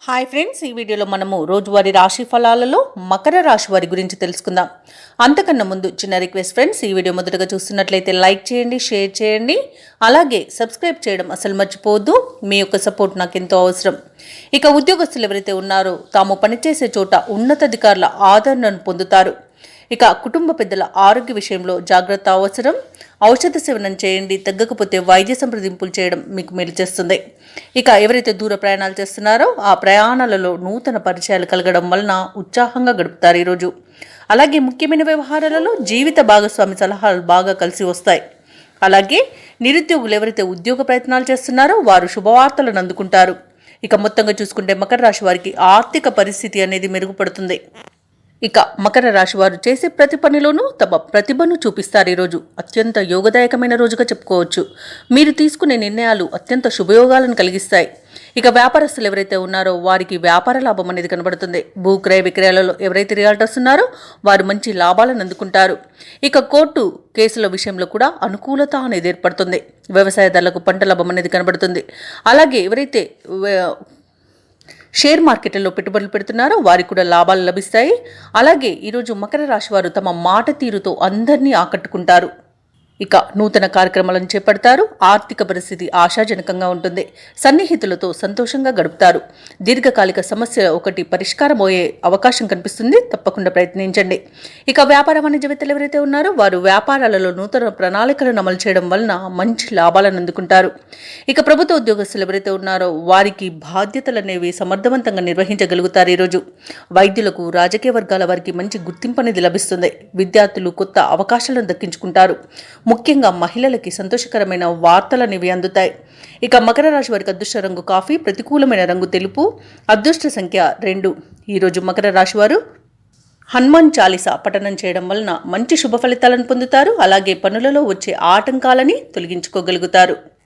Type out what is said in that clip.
Hi friends, ఈ వీడియోలో మనము రోజువారీ రాశి ఫలాలలో మకర రాశి వారి గురించి తెలుసుకుందాం. అంతకన్నా ముందు చిన్న రిక్వెస్ట్ ఫ్రెండ్స్, ఈ వీడియో మొదటగా చూస్తున్నట్లయితే లైక్ చేయండి, షేర్ చేయండి, అలాగే సబ్స్క్రైబ్ చేయడం అసలు మర్చిపోవద్దు. మీ యొక్క సపోర్ట్ నాకు ఎంతో అవసరం. ఇక ఉద్యోగస్తులు ఎవరైతే ఉన్నారో తాము పనిచేసే చోట ఉన్నతాధికారుల ఆదరణను పొందుతారు. ఇక కుటుంబ పెద్దల ఆరోగ్య విషయంలో జాగ్రత్త అవసరం. ఔషధ సేవనం చేయండి, తగ్గకపోతే వైద్య సంప్రదింపులు చేయడం మీకు మేలు చేస్తుంది. ఇక ఎవరైతే దూర ప్రయాణాలు చేస్తున్నారో ఆ ప్రయాణాలలో నూతన పరిచయాలు కలగడం వలన ఉత్సాహంగా గడుపుతారు ఈరోజు. అలాగే ముఖ్యమైన వ్యవహారాలలో జీవిత భాగస్వామి సలహాలు బాగా కలిసి వస్తాయి. అలాగే నిరుద్యోగులు ఎవరైతే ఉద్యోగ ప్రయత్నాలు చేస్తున్నారో వారు శుభవార్తలను అందుకుంటారు. ఇక మొత్తంగా చూసుకుంటే మకర రాశి వారికి ఆర్థిక పరిస్థితి అనేది మెరుగుపడుతుంది. ఇక మకర రాశి వారు చేసే ప్రతి పనిలోనూ తమ ప్రతిభను చూపిస్తారు. ఈరోజు అత్యంత యోగదాయకమైన రోజుగా చెప్పుకోవచ్చు. మీరు తీసుకునే నిర్ణయాలు అత్యంత శుభయోగాలను కలిగిస్తాయి. ఇక వ్యాపారస్తులు ఎవరైతే ఉన్నారో వారికి వ్యాపార లాభం అనేది కనబడుతుంది. భూక్రయ విక్రయాలలో ఎవరైతే రియాల్టర్స్ ఉన్నారో వారు మంచి లాభాలను అందుకుంటారు. ఇక కోర్టు కేసుల విషయంలో కూడా అనుకూలత అనేది ఏర్పడుతుంది. వ్యవసాయదారులకు పంట లాభం అనేది కనబడుతుంది. అలాగే ఎవరైతే షేర్ మార్కెట్లలో పెట్టుబడులు పెడుతున్నారో వారికి కూడా లాభాలు లభిస్తాయి. అలాగే ఈరోజు మకర రాశి వారు తమ మాట తీరుతో అందరినీ ఆకట్టుకుంటారు. ఇక నూతన కార్యక్రమాలను చేపడతారు. ఆర్థిక పరిస్థితి ఆశాజనకంగా ఉంటుంది. సన్నిహితులతో సంతోషంగా గడుపుతారు. దీర్ఘకాలిక సమస్య ఒకటి పరిష్కారం అయ్యే అవకాశం కనిపిస్తుంది. తప్పకుండా ప్రయత్నించండి. ఇక వ్యాపార వాణిజ్యవేత్తలు ఎవరైతే ఉన్నారో వారు వ్యాపారాలలో నూతన ప్రణాళికలను అమలు చేయడం వలన మంచి లాభాలను అందుకుంటారు. ఇక ప్రభుత్వ ఉద్యోగస్తులు ఎవరైతే ఉన్నారో వారికి బాధ్యతలు అనేవి సమర్థవంతంగా నిర్వహించగలుగుతారు. ఈరోజు వైద్యులకు, రాజకీయ వర్గాల వారికి మంచి గుర్తింపు అనేది లభిస్తుంది. విద్యార్థులు కొత్త అవకాశాలను దక్కించుకుంటారు. ముఖ్యంగా మహిళలకి సంతోషకరమైన వార్తలనేవి అందుతాయి. ఇక మకర రాశి వారికి అదృష్ట రంగు కాఫీ, ప్రతికూలమైన రంగు తెలుపు, అదృష్ట సంఖ్య 2. ఈరోజు మకర రాశి వారు హనుమాన్ చాలీసా పఠనం చేయడం వలన మంచి శుభ ఫలితాలను పొందుతారు. అలాగే పనులలో వచ్చే ఆటంకాలని తొలగించుకోగలుగుతారు.